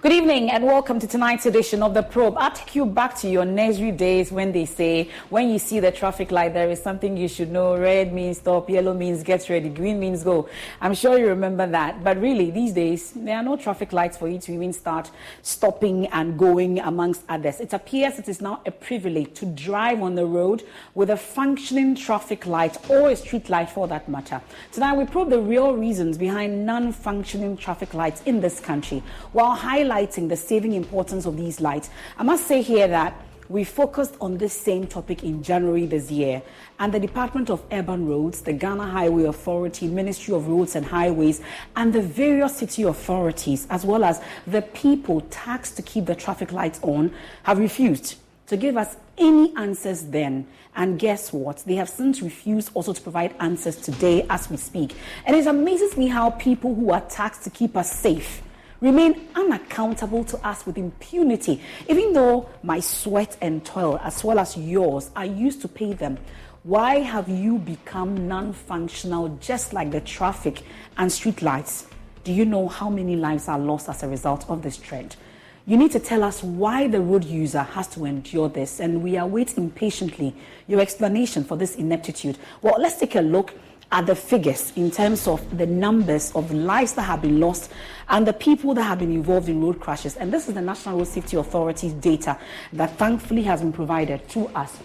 Good evening and welcome to tonight's edition of The Probe. I'll take you back to your nursery days when they say, when you see the traffic light, there is something you should know. Red means stop, yellow means get ready, green means go. I'm sure you remember that. But really, these days, there are no traffic lights for you to even start stopping and going amongst others. It appears it is now a privilege to drive on the road with a functioning traffic light or a street light for that matter. Tonight, we probe the real reasons behind non-functioning traffic lights in this country, while highlighting the saving importance of these lights. I must say here that we focused on this same topic in January this year, and the Department of Urban Roads, the Ghana Highway Authority, Ministry of Roads and Highways, and the various city authorities, as well as the people taxed to keep the traffic lights on, have refused to give us any answers then. And guess what? They have since refused also to provide answers today as we speak. And it amazes me how people who are taxed to keep us safe remain unaccountable to us with impunity, even though my sweat and toil, as well as yours, are used to pay them. Why have you become non-functional, just like the traffic and street lights? Do you know how many lives are lost as a result of this trend? You need to tell us why the road user has to endure this, and we await impatiently your explanation for this ineptitude. Well, let's take a look at the figures in terms of the numbers of lives that have been lost and the people that have been involved in road crashes. And this is the National Road Safety Authority's data that thankfully has been provided to us.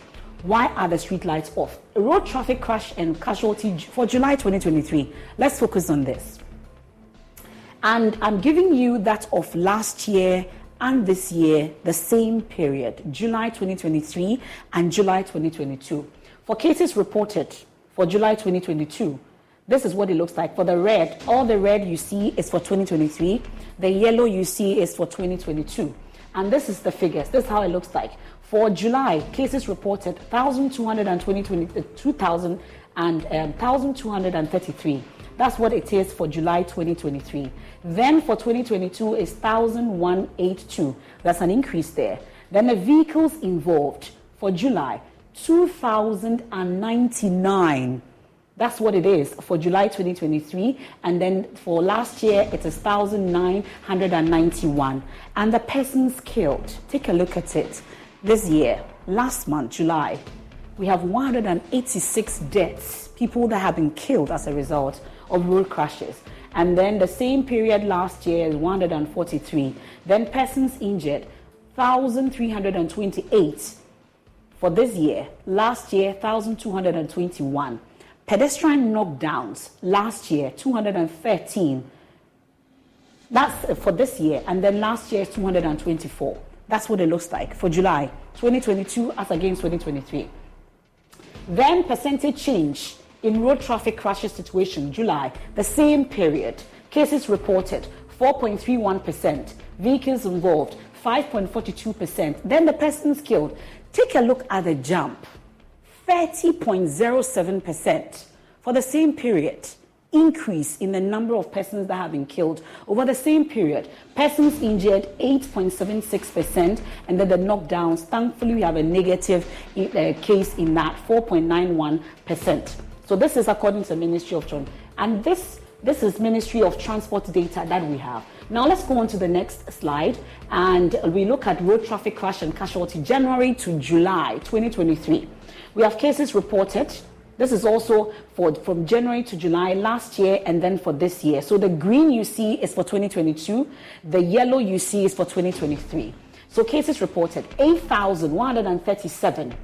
Why are the street lights off? A road traffic crash and casualty for July 2023. Let's focus on this. And I'm giving you that of last year and this year, the same period, July 2023 and July 2022. For cases reported for July 2022, this is what it looks like. For the red, all the red you see is for 2023. The yellow you see is for 2022. And this is the figures. This is how it looks like. For July, cases reported 1,233. That's what it is for July 2023. Then for 2022 is 1,182. That's an increase there. Then the vehicles involved for July, 2,099. That's what it is for July 2023. And then for last year, it is 1,991. And the persons killed, take a look at it. This year, last month, July, we have 186 deaths, people that have been killed as a result of road crashes. And then the same period last year is 143. Then persons injured, 1,328. For this year, last year, 1,221. Pedestrian knockdowns, last year, 213. That's for this year. And then last year is 224. That's what it looks like for July 2022 as against 2023. Then percentage change in road traffic crashes situation, July, the same period. Cases reported, 4.31%. Vehicles involved, 5.42%. Then the persons killed. Take a look at the jump, 30.07% for the same period. Increase in the number of persons that have been killed over the same period. Persons injured, 8.76%, and then the knockdowns, thankfully we have a negative case in that, 4.91%. So this is according to the Ministry of Transport. And this is Ministry of Transport data that we have. Now let's go on to the next slide, and we look at road traffic crash and casualty January to July 2023. We have cases reported. This is also from January to July last year and then for this year. So the green you see is for 2022. The yellow you see is for 2023. So cases reported, 8,137.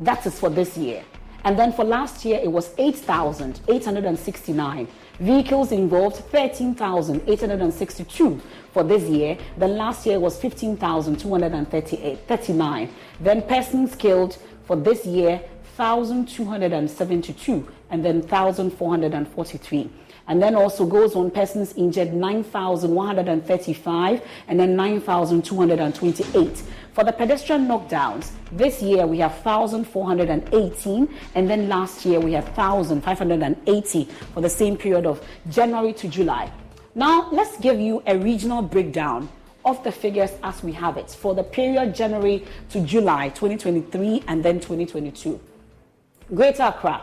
That is for this year. And then for last year, it was 8,869. Vehicles involved, 13,862 for this year. Then last year was 15,239. Then persons killed for this year, 1,272, and then 1,443. And then also goes on persons injured, 9,135, and then 9,228. For the pedestrian knockdowns, this year we have 1,418, and then last year we have 1,580 for the same period of January to July. Now, let's give you a regional breakdown of the figures as we have it for the period January to July 2023 and then 2022. Greater Accra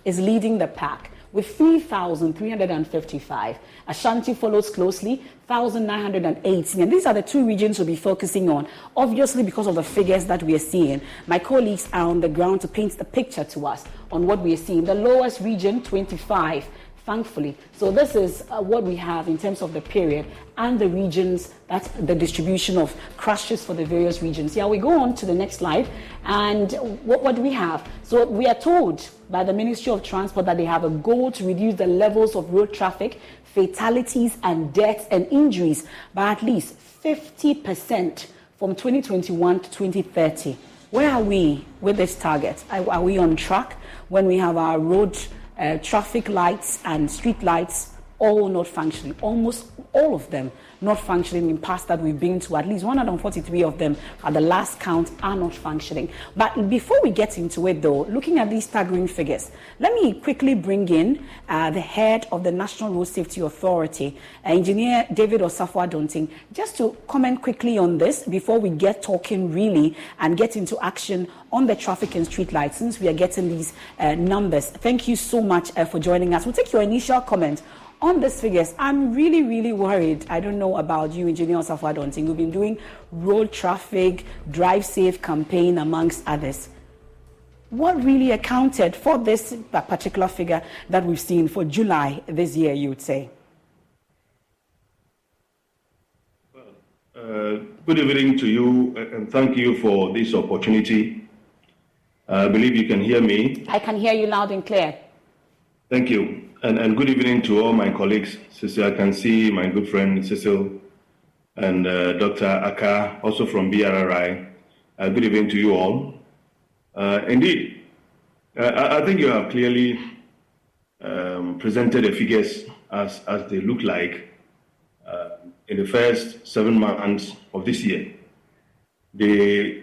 is leading the pack with 3,355. Ashanti follows closely, 1,918. And these are the two regions we'll be focusing on, obviously because of the figures that we are seeing. My colleagues are on the ground to paint the picture to us on what we are seeing. The lowest region, 25. Thankfully. So this is what we have in terms of the period and the regions, that's the distribution of crashes for the various regions. Yeah, we go on to the next slide. And what do we have? So we are told by the Ministry of Transport that they have a goal to reduce the levels of road traffic, fatalities and deaths and injuries by at least 50% from 2021 to 2030. Where are we with this target? Are we on track when we have our road traffic lights and street lights all not functioning, almost all of them not functioning in past that we've been to? At least 143 of them at the last count are not functioning. But before we get into it though, looking at these staggering figures, let me quickly bring in the head of the National Road Safety Authority, Engineer David Osafo-Adonting, just to comment quickly on this before we get talking really and get into action on the traffic and street lights, since we are getting these numbers. Thank you so much for joining us. We'll take your initial comment on these figures. I'm really, really worried. I don't know about you, Engineer Osafo-Adonting. We've been doing road traffic, drive safe campaign, amongst others. What really accounted for this particular figure that we've seen for July this year, you would say? Good evening to you, and thank you for this opportunity. I believe you can hear me. I can hear you loud and clear. Thank you. And good evening to all my colleagues. Cecil, I can see my good friend Cecil and Dr. Aka, also from BRRI. Good evening to you all. Indeed, I think you have clearly presented the figures as they look like in the first 7 months of this year. The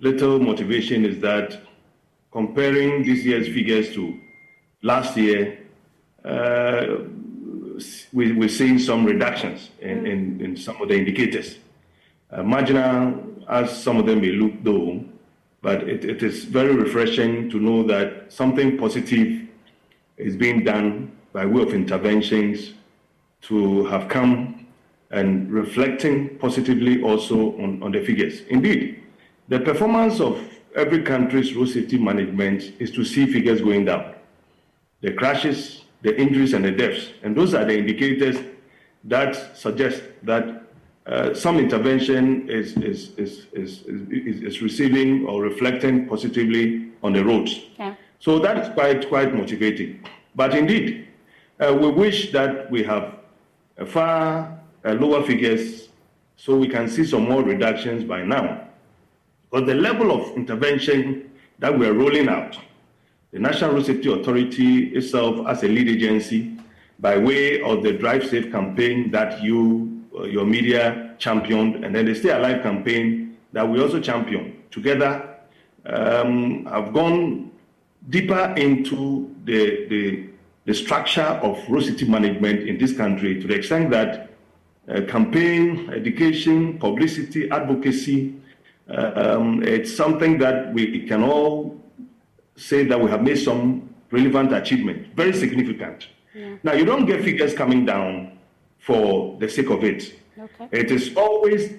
little motivation is that comparing this year's figures to last year, we're seeing some reductions in some of the indicators. Marginal, as some of them may look though, but it is very refreshing to know that something positive is being done by way of interventions to have come and reflecting positively also on the figures. Indeed, the performance of every country's road safety management is to see figures going down. The crashes, the injuries and the deaths. And those are the indicators that suggest that some intervention is receiving or reflecting positively on the roads. Yeah. So that's quite motivating. But indeed, we wish that we have far lower figures so we can see some more reductions by now. But the level of intervention that we are rolling out, the National Road Safety Authority itself as a lead agency, by way of the Drive Safe campaign that your media championed, and then the Stay Alive campaign that we also championed together, have gone deeper into the structure of road safety management in this country, to the extent that campaign, education, publicity, advocacy, it's something that we can all say that we have made some relevant achievement, very significant. Yeah. Now, you don't get figures coming down for the sake of it. Okay. It is always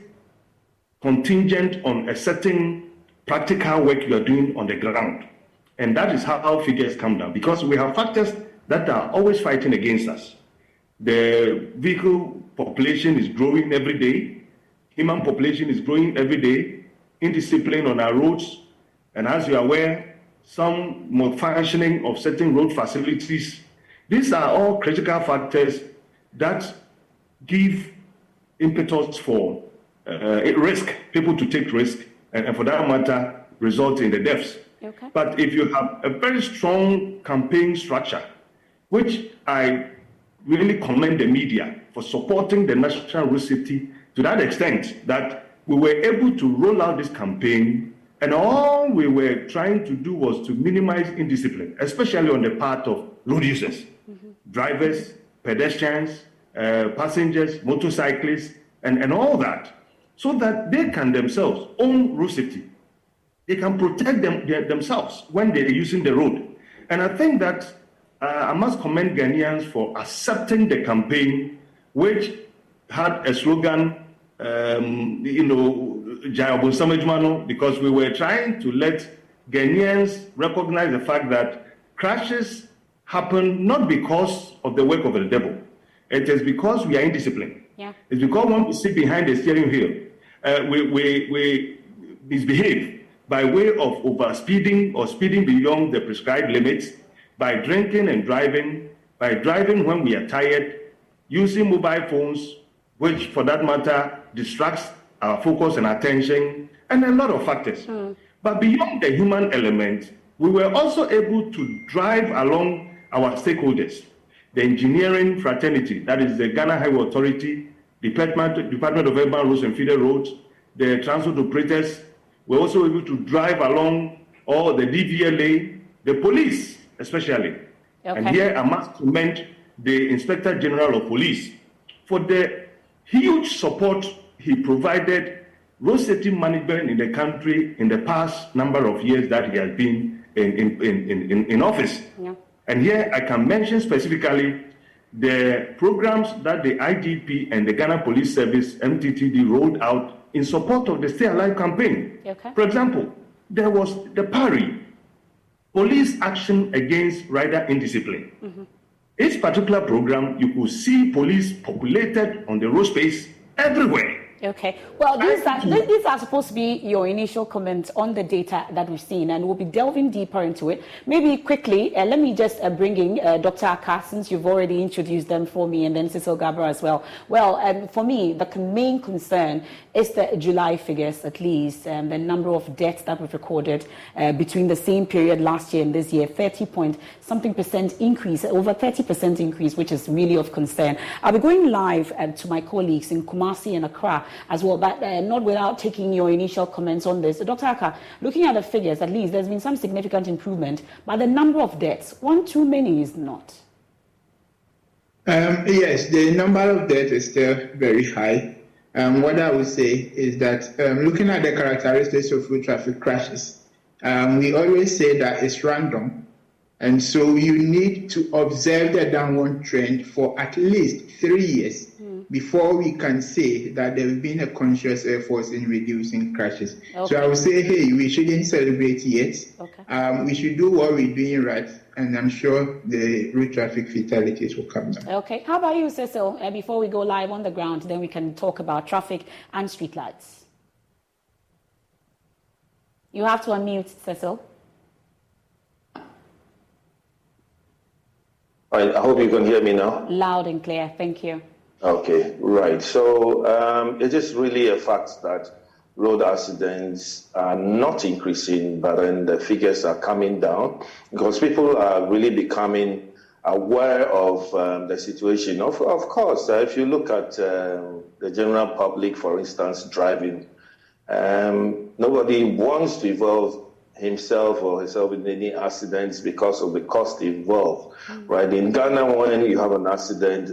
contingent on a certain practical work you are doing on the ground. And that is how figures come down, because we have factors that are always fighting against us. The vehicle population is growing every day. Human population is growing every day. Indiscipline on our roads. And as you are aware, some malfunctioning of certain road facilities. These are all critical factors that give impetus for people to take risk, and for that matter, result in the deaths. Okay. But if you have a very strong campaign structure, which I really commend the media for supporting the National Road Safety to that extent that we were able to roll out this campaign, and all we were trying to do was to minimize indiscipline, especially on the part of road users, drivers, pedestrians, passengers, motorcyclists, and all that, so that they can themselves own road safety. They can protect themselves when they're using the road. And I think that I must commend Ghanaians for accepting the campaign, which had a slogan, because we were trying to let Ghanaians recognize the fact that crashes happen not because of the work of the devil. It is because we are indisciplined. Yeah. It's because when we sit behind the steering wheel, we misbehave by way of overspeeding or speeding beyond the prescribed limits, by drinking and driving, by driving when we are tired, using mobile phones, which for that matter distracts our focus and attention, and a lot of factors. But beyond the human element, we were also able to drive along our stakeholders, the engineering fraternity, that is the Ghana Highway Authority, Department of Urban Roads and Feeder Roads, the transport operators. We're also able to drive along all the DVLA, the police especially. Okay. And here I must commend the Inspector General of Police for the huge support he provided road safety management in the country in the past number of years that he has been in office. Yeah. And here I can mention specifically the programs that the IGP and the Ghana Police Service, MTTD, rolled out in support of the Stay Alive campaign. Okay. For example, there was the PARI, Police Action Against Rider Indiscipline. Mm-hmm. This particular program, you could see police populated on the road space everywhere. Okay. Well, these are supposed to be your initial comments on the data that we've seen, and we'll be delving deeper into it. Maybe quickly, let me just bring in Dr. Aka, since you've already introduced them for me, and then Cecil Gabra as well. Well, for me, the main concern is the July figures, at least, the number of deaths that we've recorded between the same period last year and this year, 30-point-something% increase, over 30% increase, which is really of concern. I'll be going live to my colleagues in Kumasi and Accra as well, but not without taking your initial comments on this. Dr. Aka, looking at the figures, at least there's been some significant improvement, but the number of deaths, one too many is not. Yes, the number of deaths is still very high. What I would say is that looking at the characteristics of road traffic crashes, we always say that it's random. And so you need to observe the downward trend for at least 3 years before we can say that there has been a conscious effort in reducing crashes. Okay. So I would say, hey, we shouldn't celebrate yet. Okay. We should do what we're doing right, and I'm sure the road traffic fatalities will come down. Okay. How about you, Cecil? Before we go live on the ground, then we can talk about traffic and street lights. You have to unmute, Cecil. I hope you can hear me now. Loud and clear. Thank you. Okay, right. So it is really a fact that road accidents are not increasing, but then the figures are coming down because people are really becoming aware of the situation. Of course, if you look at the general public, for instance, driving, nobody wants to involve himself or herself in any accidents because of the cost involved, right? In Ghana, when you have an accident,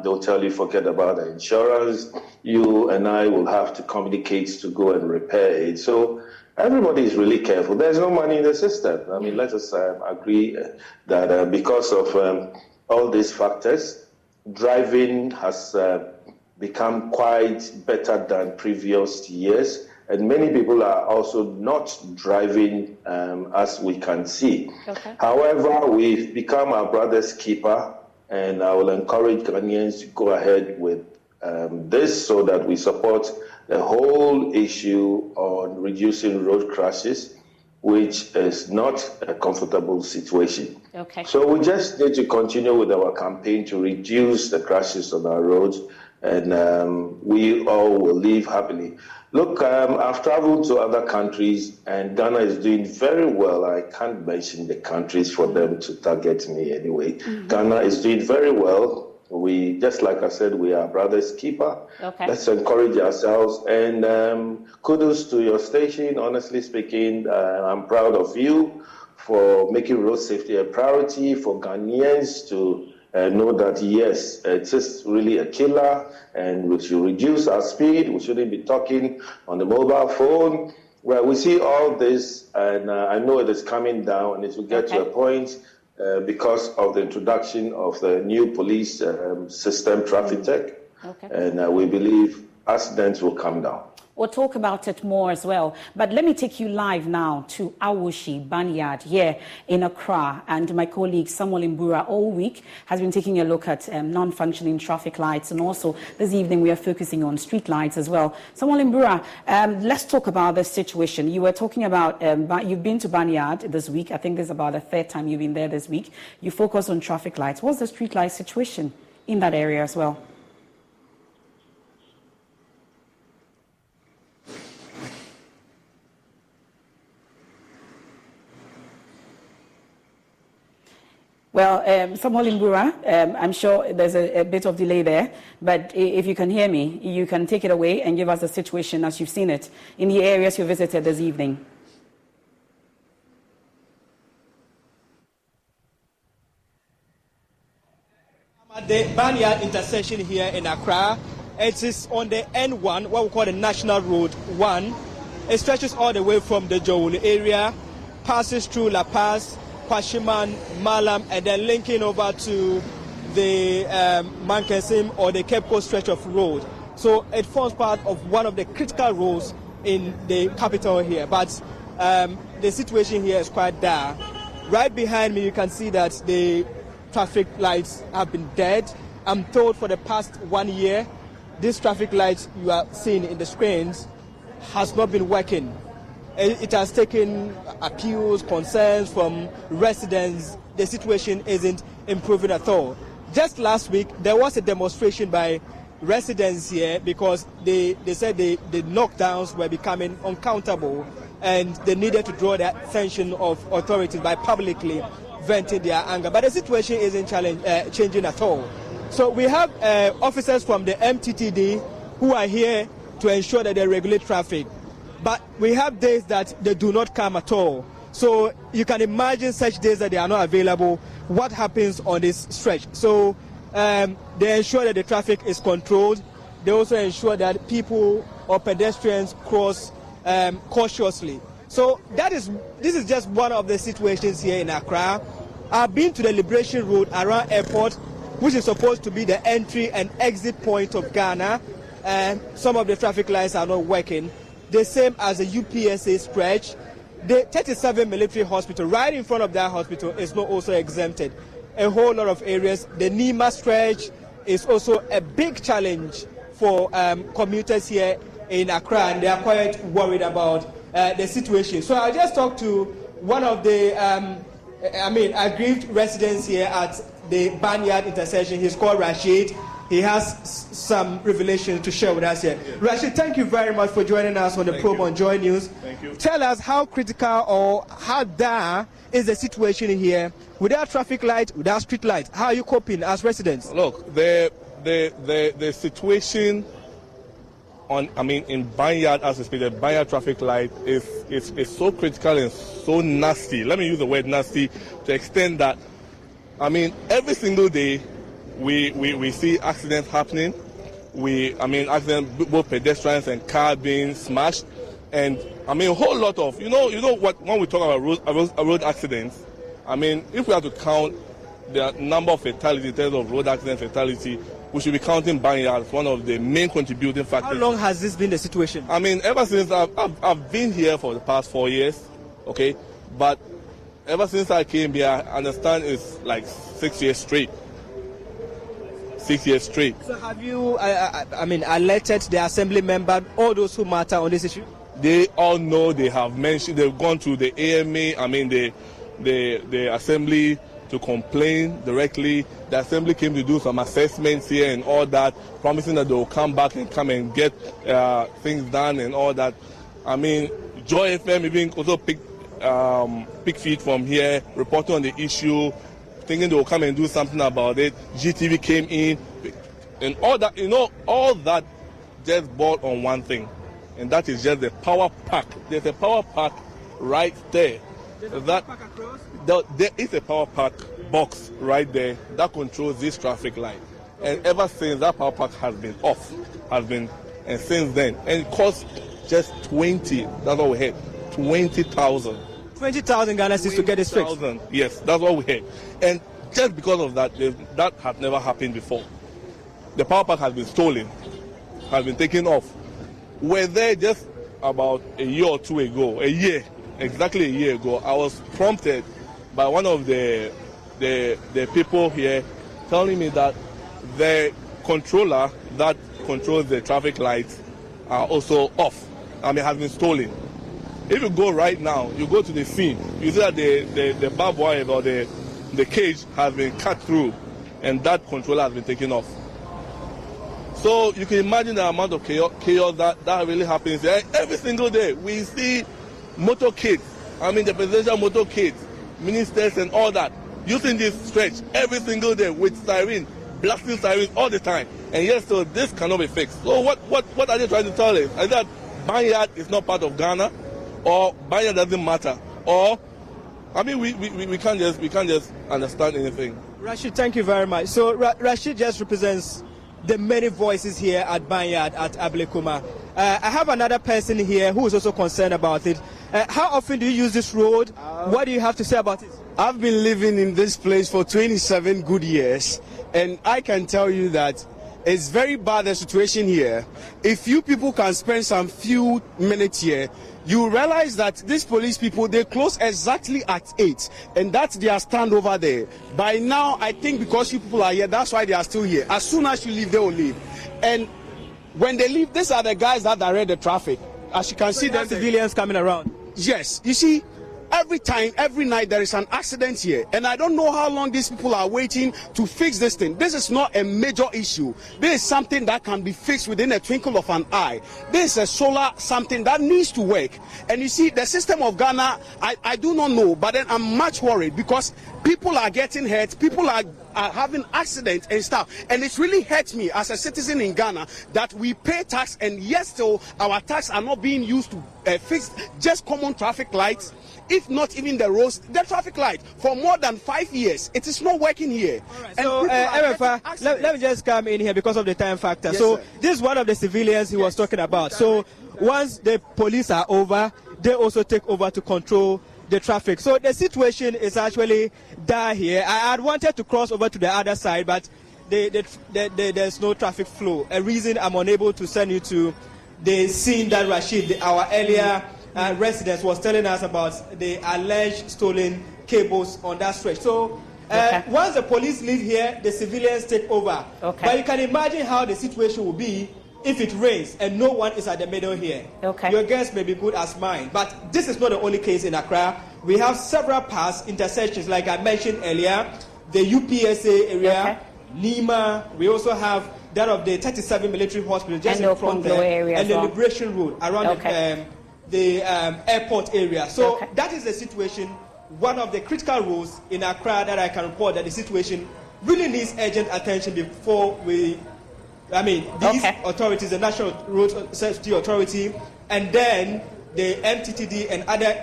they'll tell you forget about the insurance. You and I will have to communicate to go and repair it. So everybody is really careful. There's no money in the system. I mean, let us agree that because of all these factors, driving has become quite better than previous years. And many people are also not driving as we can see. Okay. However, we've become our brother's keeper, and I will encourage Ghanaians to go ahead with this so that we support the whole issue on reducing road crashes, which is not a comfortable situation. Okay. So we just need to continue with our campaign to reduce the crashes on our roads, and we all will live happily. Look, I've traveled to other countries, and Ghana is doing very well. I can't mention the countries for them to target me anyway. Mm-hmm. Ghana is doing very well. We, just like I said, we are brother's keeper. Okay. Let's encourage ourselves. And kudos to your station. Honestly speaking, I'm proud of you for making road safety a priority, for Ghanaians to know that, yes, it's just really a killer, and we should reduce our speed. We shouldn't be talking on the mobile phone. Well, we see all this, and I know it is coming down, and it will get to a point because of the introduction of the new police system, Traffic Tech. Okay. And we believe accidents will come down. We'll talk about it more as well. But let me take you live now to Awoshie Barnyard here in Accra. And my colleague Samuel Mbura all week has been taking a look at non-functioning traffic lights. And also this evening we are focusing on street lights as well. Samuel Mbura, let's talk about the situation. You were talking about, you've been to Barnyard this week. I think this is about the third time you've been there this week. You focus on traffic lights. What's the street light situation in that area as well? Well, Samuel Mbura, I'm sure there's a bit of delay there, but if you can hear me, you can take it away and give us the situation as you've seen it in the areas you visited this evening. At the Barnyard intersection here in Accra, it is on the N1, what we call the National Road 1. It stretches all the way from the Jowuli area, passes through La Paz, Kwashiman, Malam, and then linking over to the Mankesim or the Cape Coast stretch of road. So it forms part of one of the critical roads in the capital here. But the situation here is quite dire. Right behind me, you can see that the traffic lights have been dead. I'm told for the past 1 year, this traffic light you are seeing in the screens has not been working. It has taken appeals, concerns from residents. The situation isn't improving at all. Just last week, there was a demonstration by residents here because they said the knockdowns were becoming uncountable and they needed to draw the attention of authorities by publicly venting their anger. But the situation isn't changing at all. So we have officers from the MTTD who are here to ensure that they regulate traffic. But we have days that they do not come at all. So you can imagine such days that they are not available, what happens on this stretch. So they ensure that the traffic is controlled. They also ensure that people or pedestrians cross cautiously. So this is just one of the situations here in Accra. I've been to the Liberation Road around airport, which is supposed to be the entry and exit point of Ghana. Some of the traffic lights are not working. The same as the UPSA stretch. The 37 military hospital, right in front of that hospital, is not also exempted. A whole lot of areas. The Nima stretch is also a big challenge for commuters here in Accra, and they are quite worried about the situation. So I just talked to one of the, aggrieved residents here at the Barnyard intersection. He's called Rashid. He has some revelation to share with us here. Yeah. Rashid, thank you very much for joining us on the Probe on Joy News. Thank you. Tell us how critical or how dire is the situation here without traffic light, without street light. How are you coping as residents? Look, the situation in Barnyard, as I speak, the Barnyard traffic light is so critical and so nasty. Let me use the word nasty to extend that. Every single day, we see accidents happening. Accidents, both pedestrians and cars being smashed, and a whole lot of you know what when we talk about road accidents. If we have to count the number of fatalities in terms of road accident fatality, we should be counting Barnyard as one of the main contributing factors. How long has this been the situation? Ever since I've been here for the past 4 years, okay, but ever since I came here, I understand it's like 6 years straight. 6 years straight. So have you, alerted the assembly member, all those who matter on this issue? They all know, they have mentioned, they've gone to the AMA, the assembly to complain directly. The assembly came to do some assessments here and all that, promising that they will come back and come and get things done and all that. Joy FM even also pick feed from here, reporting on the issue, thinking they will come and do something about it. GTV came in, and all that, all that just boiled on one thing, and that is just the power pack. There's a power pack right there. There is a power pack box right there that controls this traffic light. And ever since that power pack has been off, and since then, and it costs just 20, that's what we had, 20,000 20,000 Ghana cedis to get this fixed. Yes, that's what we heard. And just because of that, that had never happened before. The power pack has been stolen, has been taken off. We're there just about a year or two ago, exactly a year ago. I was prompted by one of the people here telling me that the controller that controls the traffic lights are also off. Has been stolen. If you go right now, you go to the scene, you see that the barbed wire or the cage has been cut through, and that controller has been taken off. So you can imagine the amount of chaos that really happens there. Every single day we see motorcades, the presidential motorcades, ministers and all that, using this stretch every single day with siren, blasting sirens all the time. And yes, so this cannot be fixed. So what are they trying to tell us? Is that Banyard is not part of Ghana, or Banyard doesn't matter, or we can't just understand anything. Rashid, thank you very much. So Rashid just represents the many voices here at Banyard at Ablekuma. I have another person here who is also concerned about it. How often do you use this road? What do you have to say about it? I've been living in this place for 27 good years, and I can tell you that it's very bad, the situation here. If you people can spend some few minutes here, you realize that these police people, they close exactly at 8, and that's their stand over there. By now, I think because you people are here, that's why they are still here. As soon as you leave, they will leave. And when they leave, these are the guys that direct the traffic. As you can see, there are civilians coming around. Yes, you see, every time, every night, there is an accident here, and I don't know how long these people are waiting to fix this thing. This is not a major issue. This is something that can be fixed within a twinkle of an eye. This is a solar something that needs to work. And you see, the system of Ghana, I do not know, but then I'm much worried because people are getting hurt, people are having accidents and stuff, and it really hurts me as a citizen in Ghana that we pay tax, and yet still our tax are not being used to fix just common traffic lights. If not even the roads, the traffic light, for more than 5 years, it is not working here. Right. So, let me just come in here because of the time factor. Yes, so, sir. this is one of the civilians he was talking about. So, once the police are over, they also take over to control the traffic. So, the situation is actually dire here. I had wanted to cross over to the other side, but there's no traffic flow. A reason I'm unable to send you to the scene that Rashid, our earlier residents, was telling us about the alleged stolen cables on that stretch. So once the police leave here, the civilians take over. Okay. But you can imagine how the situation will be if it rains and no one is at the middle here. Okay. Your guess may be good as mine. But this is not the only case in Accra. We have several paths, intersections, like I mentioned earlier, the UPSA area, Nima. We also have that of the 37 military hospital just in front there, and the Liberation Road around the airport area. So that is the situation. One of the critical roads in Accra that I can report that the situation really needs urgent attention before these authorities, the National Road Safety Authority, and then the MTTD and other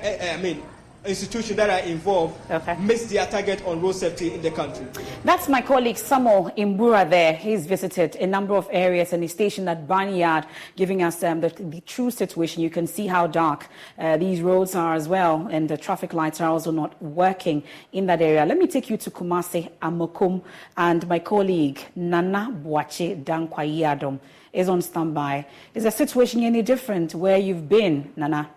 institutions that are involved miss their target on road safety in the country. That's my colleague Samo Imbura there. He's visited a number of areas and he's stationed at Banyard, giving us the true situation. You can see how dark these roads are as well, and the traffic lights are also not working in that area. Let me take you to Kumasi, Amokum, and my colleague Nana Boache Dankwayadom is on standby. Is the situation any different where you've been, Nana?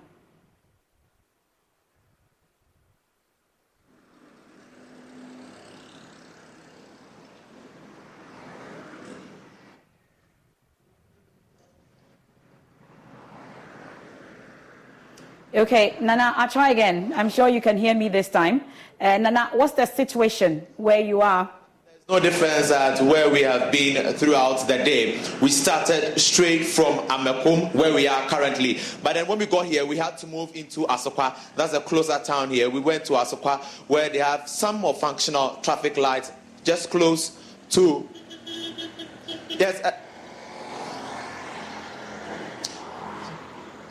Okay, Nana, I'll try again. I'm sure you can hear me this time. Nana, what's the situation where you are? There's no difference to where we have been throughout the day. We started straight from Amekum, where we are currently. But then when we got here, we had to move into Asokwa. That's a closer town here. We went to Asokwa, where they have some more functional traffic lights just close to... Yes.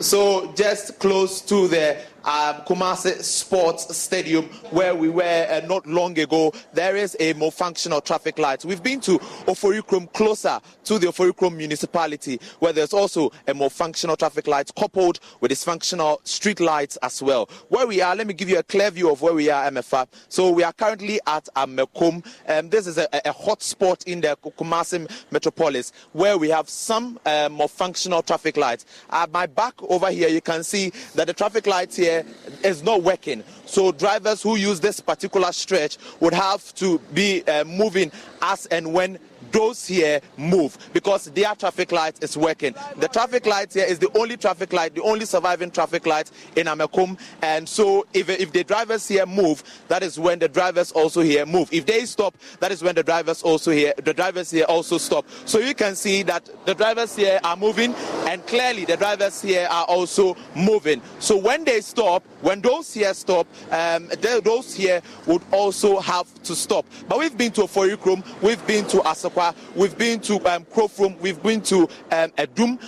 So just close to the Kumasi Sports Stadium, where we were not long ago, there is a more functional traffic light. We've been to Oforikrom, closer to the Oforikrom municipality, where there's also a more functional traffic light coupled with its functional street lights as well. Where we are, let me give you a clear view of where we are, MFA. So we are currently at Amekom. This is a hot spot in the Kumasi metropolis, where we have some more functional traffic lights. At my back over here, you can see that the traffic lights here is not working. So drivers who use this particular stretch would have to be moving as and when those here move, because their traffic light is working. The traffic light here is the only traffic light, the only surviving traffic light in Amekom. And so if the drivers here move, that is when the drivers also here move. If they stop, that is when the drivers here also stop. So you can see that the drivers here are moving, and clearly the drivers here are also moving. So when they stop, when those here stop, those here would also have to stop. But we've been to Oforikrom, we've been to Asokwa, we've been to Krofrom, we've been to Edum,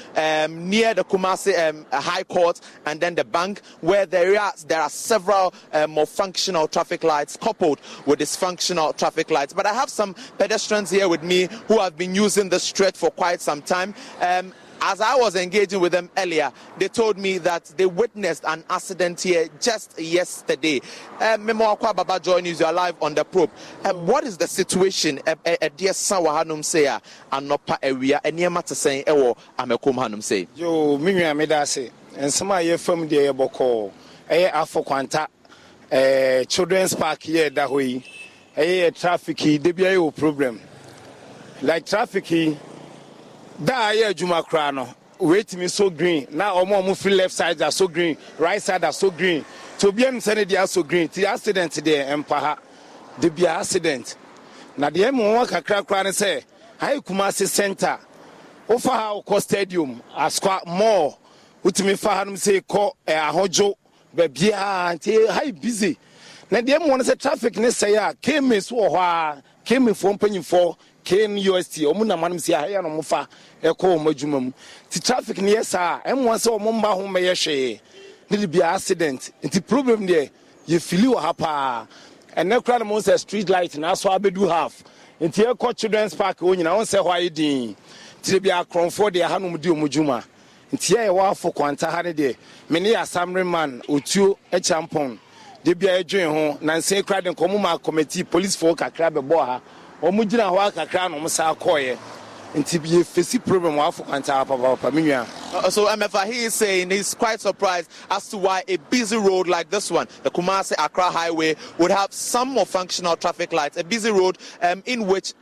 near the Kumasi High Court, and then the bank, where there are several more functional traffic lights coupled with dysfunctional traffic lights. But I have some pedestrians here with me who have been using the stretch for quite some time. As I was engaging with them earlier, they told me that they witnessed an accident here just yesterday. Memo Akwa Baba Joy News, you are live on the probe. What is the situation? Dear Sawa Hanum say, and not pa area, and near matter saying, Ewo, Amekom Hanum say. Yo, Mimia Medase, and some of your from the Boko, Afo Quanta, Children's Park here that way, traffic, DBIO problem. Like traffic, da ya juma krano wait me so green now omo free left side are so green, right side are so green, to be am say they are so green. The accident there empaha the be accident na the mo kakra kra ne say hi Kumasi center ofa ha ko stadium Asokwa more utimi fa hanum say ko ahojo ba bia anti hi busy na the mo say traffic ne say ya came so ho a came from panyimfo KNUST omuna manum sia ha ya no mufa eko omadwuma mu ti traffic ne yesa emwa se omumba ho meye hwe ne be accident nti problem there you feel wa hapa and na kra no say street light na so abedu half nti e ko children's park onyina won say why din ti be akronfo de ha no mu di omudwuma nti e wa afọ kwanta ha ne de me ne assembly man otuo e champon de bia edwen ho na nse kra de komo ma committee police for kakra be bo ha omugina ho akakra no msa akoye nti be face problem wa afọ kwanta papa minua. So MFA, he is saying he's quite surprised as to why a busy road like this one, the Kumasi Accra Highway, would have some more functional traffic lights. A busy road in which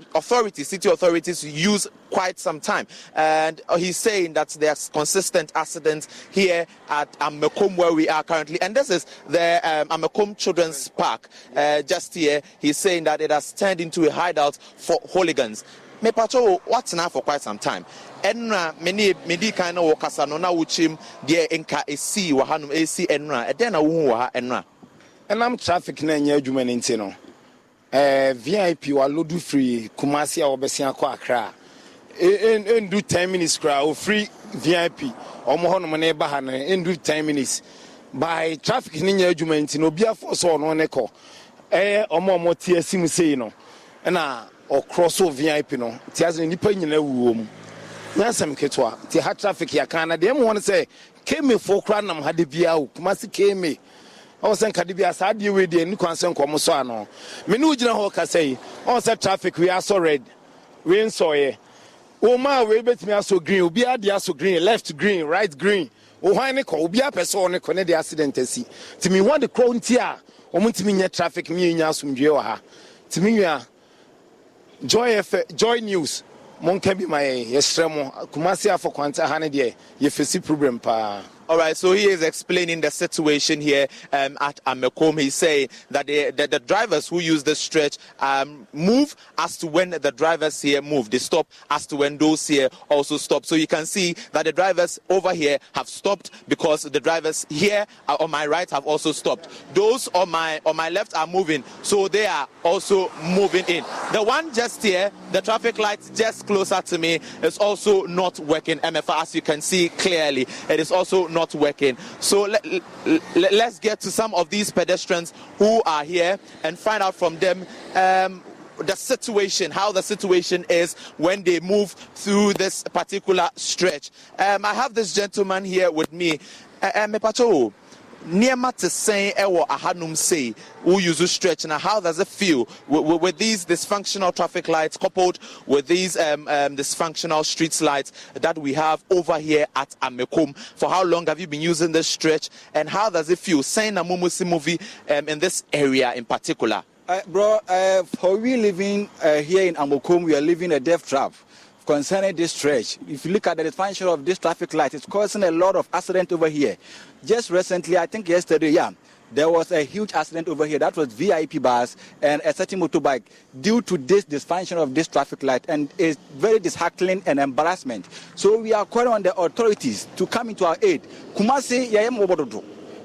city authorities use quite some time. And he's saying that there's consistent accidents here at Amekom, where we are currently. And this is the Amekom Children's Park. Just here, he's saying that it has turned into a hideout for hooligans. Me pacho what's now for quite some time. Enra many kind of wakasa no na wuchim de enka esi wa hanum esi enra e den na wo wa enra enam traffic na nya adwuma ne nti no VIP wa lodu free Kumasi a obesia kwa Accra do 10 minutes kra o free VIP omo ho no na ba ha na do 10 minutes by traffic ne nya adwuma nti no bia force no ne ko omo tie sim sei no na o cross o VIP no ti as nipa nyina wuo mu Nasam ketwa ti ha traffic ya kana de mo won say keme fo kra nam ha de bia o Kumasi keme o sen ka de bia sa de we de ni kwansen kom so ano me ne ugina ho ka say o say traffic we are so red we nso ye o ma we betimi aso green obi ade aso green left green right green o hwan ne ko obi apeso ne ko ne de accident asi ti me want the crown ti a o mutimi nya traffic me nya asomdwe wa ha ti me nwa Joy News Monka be my yestremo Kumasi afọ kwanta ha ne de ye face problem pa. All right, so he is explaining the situation here at Amekom. He's saying that the drivers who use the stretch move as to when the drivers here move. They stop as to when those here also stop. So you can see that the drivers over here have stopped because the drivers here on my right have also stopped. Those on my left are moving, so they are also moving in. The one just here, the traffic light just closer to me, is also not working. MFR, as you can see clearly, it is also not working. So let's get to some of these pedestrians who are here and find out from them the situation, how the situation is when they move through this particular stretch. I have this gentleman here with me. Mepacho, Niema to say ewo ahanum say who use stretch. Now how does it feel with these dysfunctional traffic lights coupled with these dysfunctional street lights that we have over here at Amekom? For how long have you been using this stretch, and how does it feel saying a Mumusi movie in this area in particular? For we living here in Amekom, we are living a death trap concerning this stretch. If you look at the dysfunction of this traffic light, it's causing a lot of accident over here. Just recently, I think yesterday, there was a huge accident over here. That was VIP bus and a certain motorbike due to this dysfunction of this traffic light, and it's very disheartening and embarrassment. So we are calling on the authorities to come into our aid. Kumasi,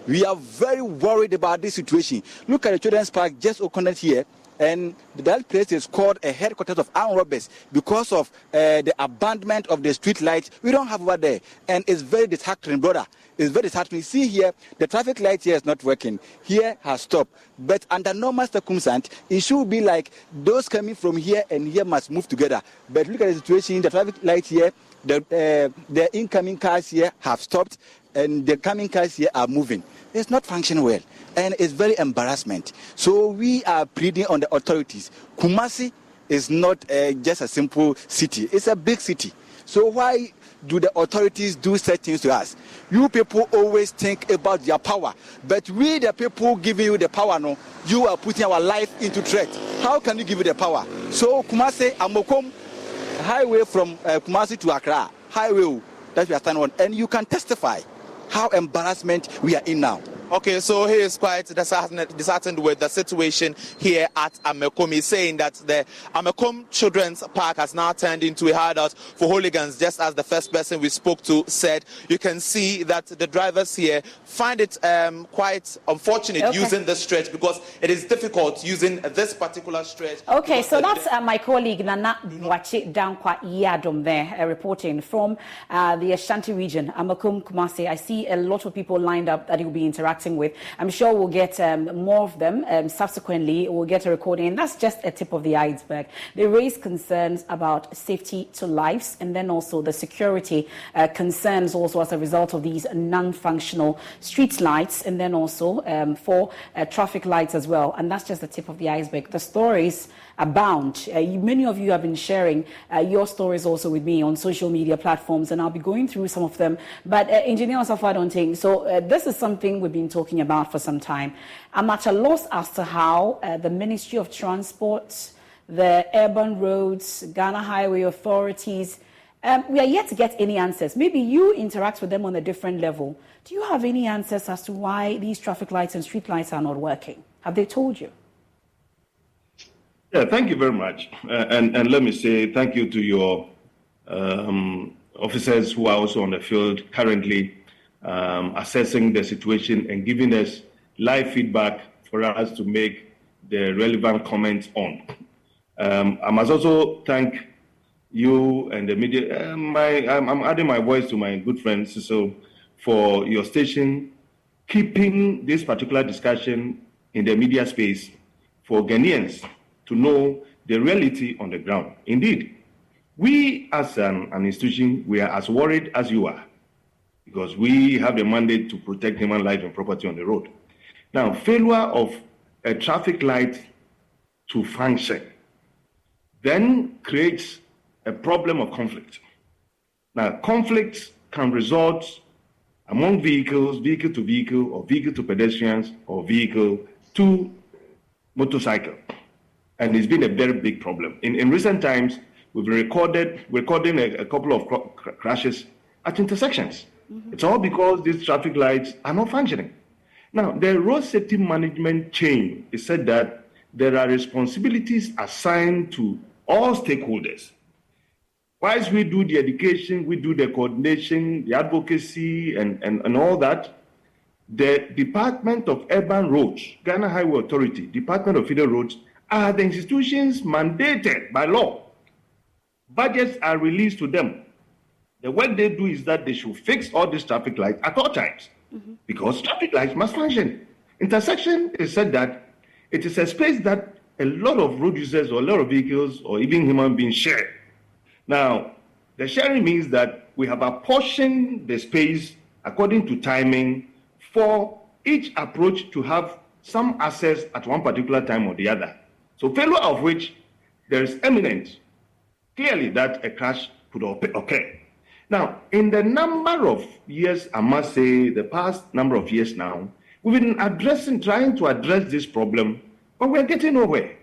we are very worried about this situation. Look at the children's park just opened here, and that place is called a headquarters of armed robbers because of the abandonment of the street lights. We don't have over there, and it's very disheartening, brother. It's very disheartening. See here, the traffic light here is not working. Here has stopped. But under normal circumstances, it should be like those coming from here and here must move together. But look at the situation. The traffic light here, the incoming cars here have stopped, and the coming cars here are moving. It's not functioning well, and it's very embarrassment. So we are pleading on the authorities. Kumasi is not just a simple city. It's a big city. So why do the authorities do such things to us? You people always think about their power, but we, the people giving you the power, no, you are putting our life into threat. How can you give you the power? So Kumasi, Amekom, highway from Kumasi to Accra, highway that we are standing on, and you can testify how embarrassment we are in now. Okay, so he is quite disheartened with the situation here at Amekom. He's saying that the Amekom Children's Park has now turned into a hideout for hooligans, just as the first person we spoke to said. You can see that the drivers here find it quite unfortunate using this stretch because it is difficult using this particular stretch. Okay, so that's my colleague Nana Wachi Dankwa Yadom there reporting from the Ashanti region, Amekom, Kumasi. I see a lot of people lined up that he will be interacting with. I'm sure we'll get more of them subsequently. We'll get a recording. And that's just a tip of the iceberg. They raise concerns about safety to lives, and then also the security concerns also as a result of these non-functional street lights, and then also for traffic lights as well. And that's just the tip of the iceberg. The stories abound. Many of you have been sharing your stories also with me on social media platforms, and I'll be going through some of them. But Engineer Osafo Adonting, so this is something we've been talking about for some time. I'm at a loss as to how the Ministry of Transport, the urban roads, Ghana Highway authorities, we are yet to get any answers. Maybe you interact with them on a different level. Do you have any answers as to why these traffic lights and street lights are not working? Have they told you? Yeah, thank you very much. And let me say thank you to your officers who are also on the field currently assessing the situation and giving us live feedback for us to make the relevant comments on. I must also thank you and the media. I'm adding my voice to my good friend Cecil for your station keeping this particular discussion in the media space for Ghanaians to know the reality on the ground. Indeed, we as an institution, we are as worried as you are because we have the mandate to protect human life and property on the road. Now, failure of a traffic light to function then creates a problem of conflict. Now, conflicts can result among vehicles, vehicle to vehicle, or vehicle to pedestrians, or vehicle to motorcycle. And it's been a very big problem. In recent times, we've recording a couple of crashes at intersections. Mm-hmm. It's all because these traffic lights are not functioning. Now, the road safety management chain is said that there are responsibilities assigned to all stakeholders. Whilst we do the education, we do the coordination, the advocacy, and all that, the Department of Urban Roads, Ghana Highway Authority, Department of Federal Roads, are the institutions mandated by law. Budgets are released to them. the work they do is that they should fix all these traffic lights at all times, because traffic lights must function. Intersection is said that it is a space that a lot of road users or a lot of vehicles or even human beings share. Now, the sharing means that we have apportioned the space according to timing for each approach to have some access at one particular time or the other. So failure of which there is imminent, clearly that a crash could occur. Now, in the number of years, I must say, the past number of years now, we've been trying to address this problem, but we're getting nowhere.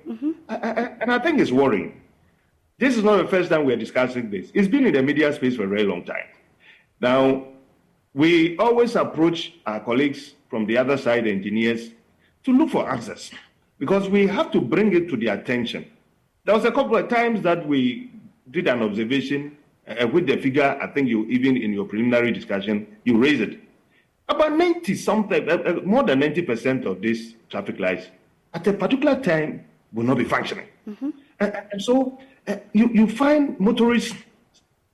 And I think it's worrying. This is not the first time we're discussing this. It's been in the media space for a very long time. Now, we always approach our colleagues from the other side, engineers, to look for answers, because we have to bring it to their attention. There was a couple of times that we did an observation with the figure, I think you, even in your preliminary discussion, you raised it. About 90-something, more than 90% of these traffic lights at a particular time will not be functioning. And so you find motorists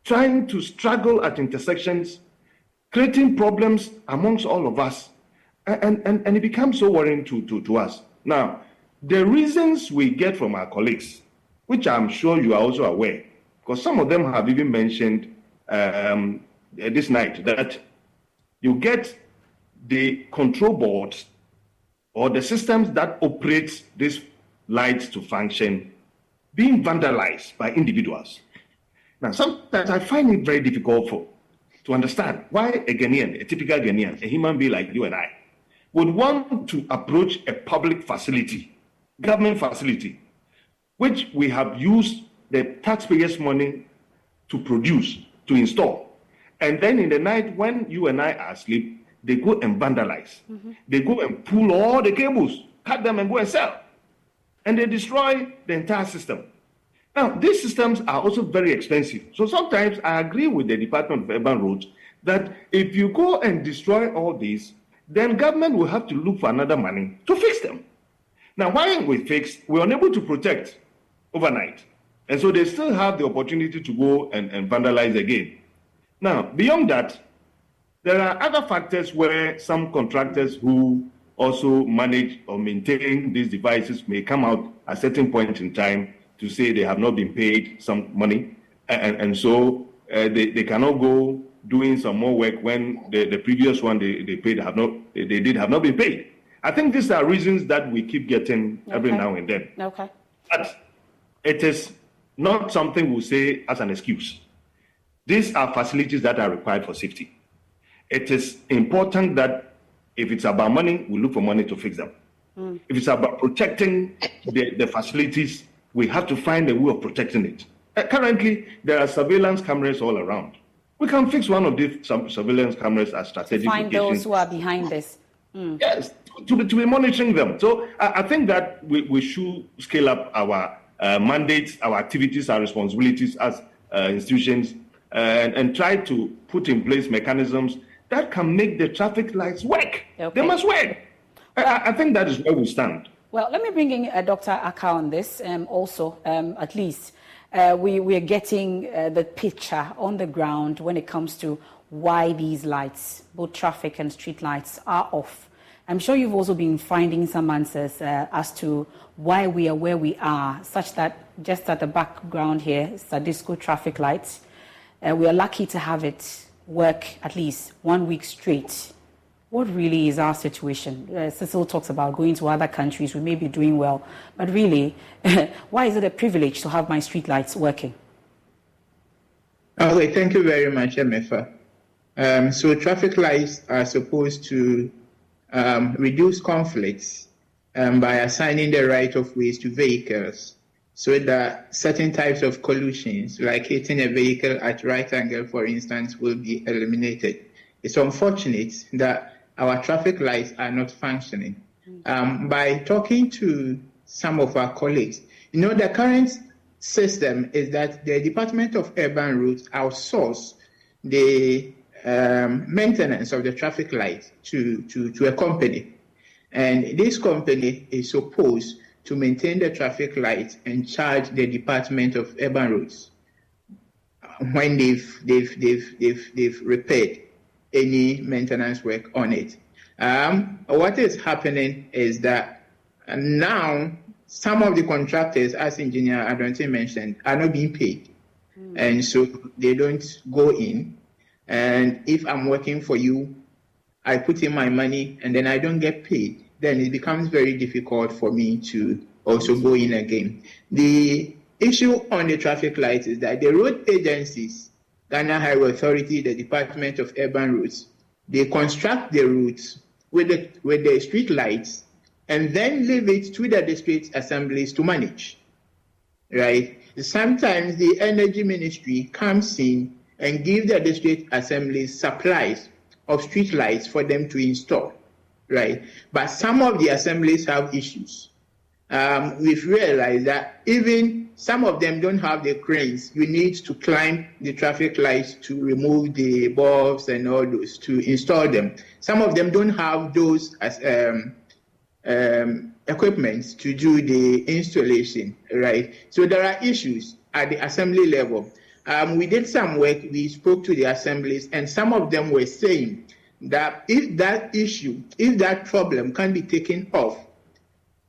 trying to struggle at intersections, creating problems amongst all of us. And it becomes so worrying to us. Now, the reasons we get from our colleagues, which I'm sure you are also aware, because some of them have even mentioned this night, that you get the control boards or the systems that operate these lights to function being vandalized by individuals. Now, sometimes I find it very difficult to understand why a Ghanaian, a typical Ghanaian, a human being like you and I, would want to approach a public facility, government facility, which we have used the taxpayers' money to produce, to install. And then in the night when you and I are asleep, they go and vandalize. They go and pull all the cables, cut them and go and sell. And they destroy the entire system. Now, these systems are also very expensive. So sometimes I agree with the Department of Urban Roads that if you go and destroy all these, then government will have to look for another money to fix them. Now, while we fix, we're unable to protect overnight. And so they still have the opportunity to go and vandalize again. Now, beyond that, there are other factors where some contractors who also manage or maintain these devices may come out at a certain point in time to say they have not been paid some money. And so they cannot go doing some more work when the previous one they paid have not been paid. I think these are reasons that we keep getting every now and then. Okay. But it is not something we'll say as an excuse. These are facilities that are required for safety. It is important that if it's about money, we look for money to fix them. If it's about protecting the facilities, we have to find a way of protecting it. Currently, there are surveillance cameras all around. We can fix one of these surveillance cameras at strategic locations. Find those who are behind this. Yes, to be monitoring them. So I think that we should scale up our mandates, our activities, our responsibilities as institutions, and try to put in place mechanisms that can make the traffic lights work. Okay. They must work. I think that is where we stand. Well, let me bring in Dr. Aka on this also, at least. We are getting the picture on the ground when it comes to why these lights, both traffic and street lights, are off. I'm sure you've also been finding some answers as to why we are where we are, such that just at the background here, Sadisco traffic lights, we are lucky to have it work at least 1 week straight. What really is our situation? Cecil talks about going to other countries, we may be doing well, but really, why is it a privilege to have my street lights working? Okay, thank you very much, Emefa. So traffic lights are supposed to reduce conflicts by assigning the right of ways to vehicles, so that certain types of collisions, like hitting a vehicle at right angle, for instance, will be eliminated. It's unfortunate that our traffic lights are not functioning. By talking to some of our colleagues, the current system is that the Department of Urban Roads outsource the maintenance of the traffic light to a company. And this company is supposed to maintain the traffic light and charge the Department of Urban Roads. when they've repaired any maintenance work on it. What is happening is that now some of the contractors, as Engineer Adonte mentioned, are not being paid. And so they don't go in. And if I'm working for you, I put in my money and then I don't get paid, then it becomes very difficult for me to also go in again. The issue on the traffic lights is that the road agencies, Ghana Highway Authority, the Department of Urban Roads, they construct the routes with the street lights and then leave it to the district assemblies to manage, right? Sometimes the Energy Ministry comes in and gives the district assemblies supplies of street lights for them to install, right? But some of the assemblies have issues. We've realized that even some of them don't have the cranes. You need to climb the traffic lights to remove the bulbs and all those to install them. Some of them don't have those as equipment to do the installation, right? So there are issues at the assembly level. We did some work, we spoke to the assemblies, and some of them were saying that if that problem can be taken off,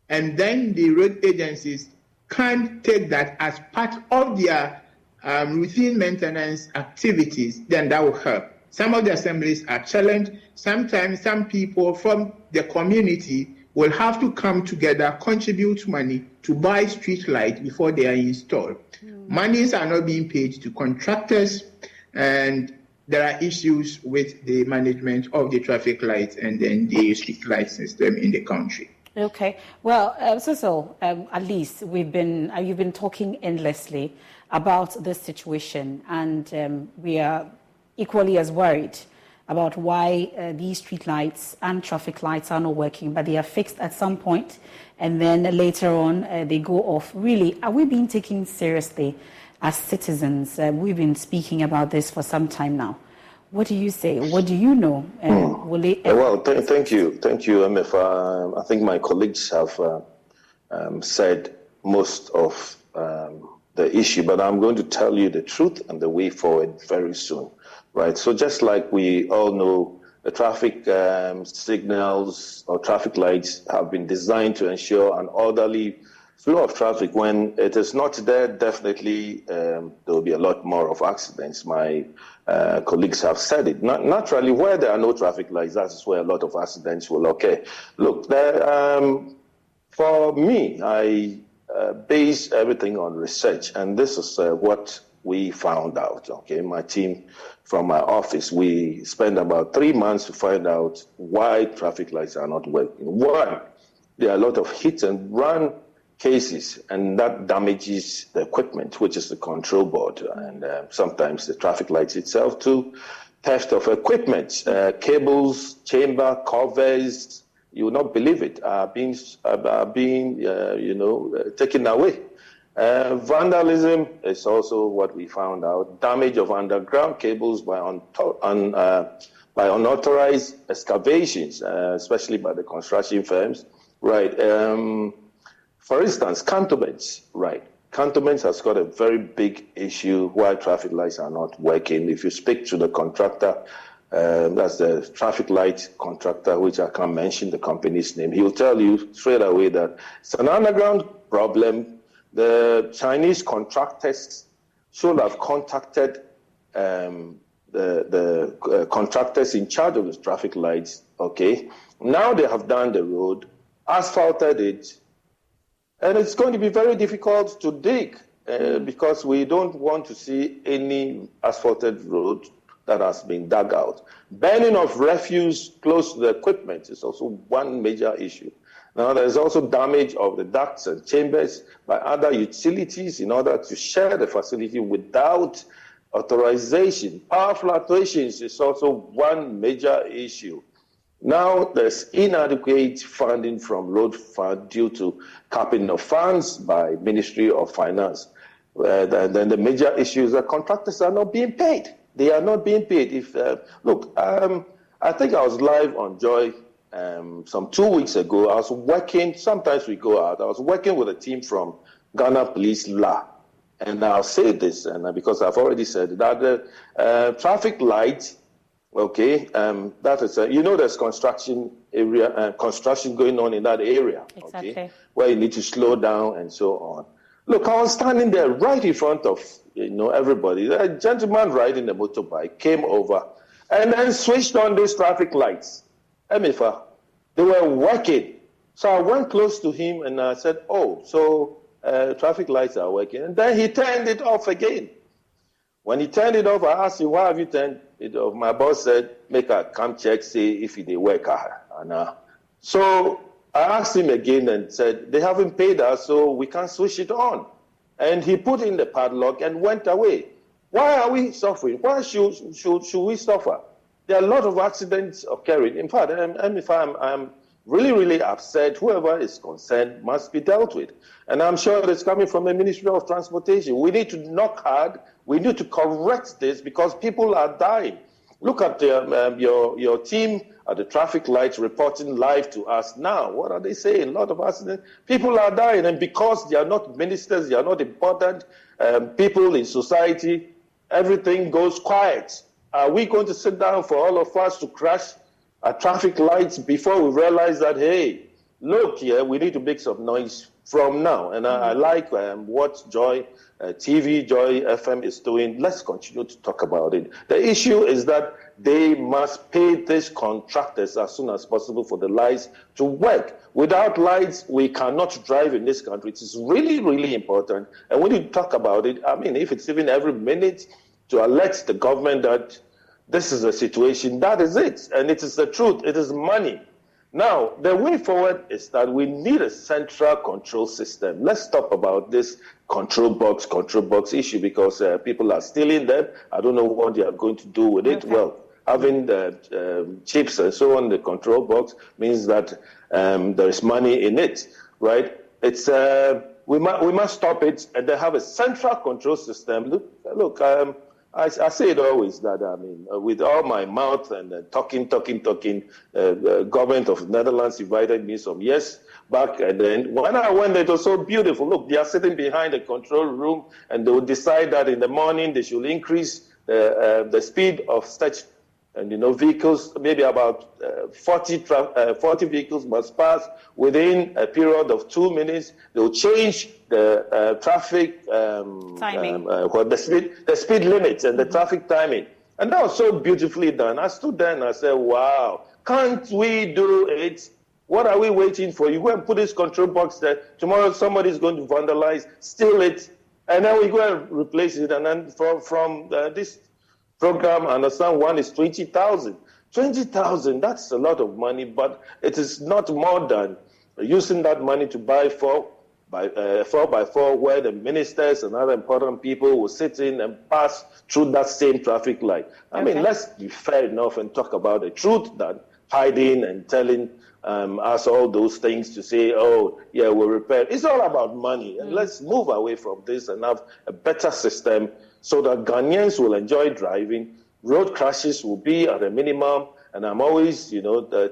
and then the road agencies can take that as part of their routine maintenance activities, then that will help. Some of the assemblies are challenged. Sometimes some people from the community will have to come together, contribute money to buy street lights before they are installed. Monies are not being paid to contractors, and there are issues with the management of the traffic lights and then the street light system in the country. Okay. Well, Cecil, at least you've been talking endlessly about this situation, and we are equally as worried about why these street lights and traffic lights are not working, but they are fixed at some point, and then later on they go off. Really, are we being taken seriously as citizens? We've been speaking about this for some time now. What do you say? What do you know? Thank you, MF. I think my colleagues have said most of the issue, but I'm going to tell you the truth and the way forward very soon. Right. So just like we all know, the traffic signals or traffic lights have been designed to ensure an orderly flow of traffic. When it is not there, definitely there will be a lot more of accidents. My colleagues have said it. Naturally, where there are no traffic lights, that's where a lot of accidents will occur. Look, for me, I base everything on research, and this is what we found out. Okay, my team from my office, we spent about 3 months to find out why traffic lights are not working. One, there are a lot of hit and run cases, and that damages the equipment, which is the control board, and sometimes the traffic lights itself too. Theft of equipment, cables, chamber covers, you will not believe it, are being taken away. Vandalism is also what we found out. Damage of underground cables by unauthorized excavations, especially by the construction firms. Right. For instance, cantonments. Right. Cantonments has got a very big issue why traffic lights are not working. If you speak to the contractor, that's the traffic light contractor, which I can't mention the company's name, he will tell you straight away that it's an underground problem. The Chinese contractors should have contacted the contractors in charge of the traffic lights. Okay, now they have done the road, asphalted it, and it's going to be very difficult to dig because we don't want to see any asphalted road that has been dug out. Burning of refuse close to the equipment is also one major issue. Now, there's also damage of the ducts and chambers by other utilities in order to share the facility without authorization. Power fluctuations is also one major issue. Now, there's inadequate funding from road fund due to capping of funds by Ministry of Finance. Then the major issue is that contractors are not being paid. They are not being paid. I think I was live on Joy some 2 weeks ago. I was working, sometimes we go out, I was working with a team from Ghana Police Law, And I'll say this, and because I've already said that the traffic light, okay, that is, there's construction going on in that area, exactly. Okay, where you need to slow down and so on. Look, I was standing there right in front of, everybody. A gentleman riding a motorbike came over and then switched on these traffic lights. Emifa, they were working. So I went close to him and I said, traffic lights are working. And then he turned it off again. When he turned it off, I asked him, why have you turned it off? My boss said, make a come check, see if they work. So I asked him again and said, they haven't paid us, so we can't switch it on. And he put in the padlock and went away. Why are we suffering? Why should we suffer? There are a lot of accidents occurring. In fact, I'm really, really upset. Whoever is concerned must be dealt with. And I'm sure it's coming from the Ministry of Transportation. We need to knock hard. We need to correct this because people are dying. Look at your team at the traffic lights reporting live to us now. What are they saying? A lot of accidents. People are dying, and because they are not ministers, they are not important people in society, everything goes quiet. Are we going to sit down for all of us to crash at traffic lights before we realize that, hey, look here, we need to make some noise from now? And I like what Joy TV, Joy FM is doing. Let's continue to talk about it. The issue is that they must pay these contractors as soon as possible for the lights to work. Without lights, we cannot drive in this country. It is really, really important. And when you talk about it, I mean, if it's even every minute to alert the government that this is a situation, that is it. And it is the truth. It is money. Now, the way forward is that we need a central control system. Let's talk about this control box issue because people are stealing them. I don't know what they are going to do with it. Okay. Well, having the chips and so on, the control box means that there is money in it, right? It's we must stop it and then have a central control system. Look. I say it always that, I mean, with all my mouth and talking, government of Netherlands invited me some years back. And then when I went, it was so beautiful. Look, they are sitting behind the control room and they will decide that in the morning they should increase the speed of such vehicles, maybe about 40 vehicles must pass within a period of 2 minutes. They will change the traffic timing, the speed limits and the traffic timing. And that was so beautifully done. I stood there and I said, wow, can't we do it? What are we waiting for? You go and put this control box there. Tomorrow somebody is going to vandalize, steal it, and then we go and replace it. And then from this program, I understand one is 20,000. 20,000, that's a lot of money, but it is not more than using that money to buy 4x4 where the ministers and other important people will sit in and pass through that same traffic light. I mean, let's be fair enough and talk about the truth than hiding and telling us all those things to say, oh, yeah, we'll repair. It's all about money. And let's move away from this and have a better system so that Ghanaians will enjoy driving. Road crashes will be at a minimum. And I'm always,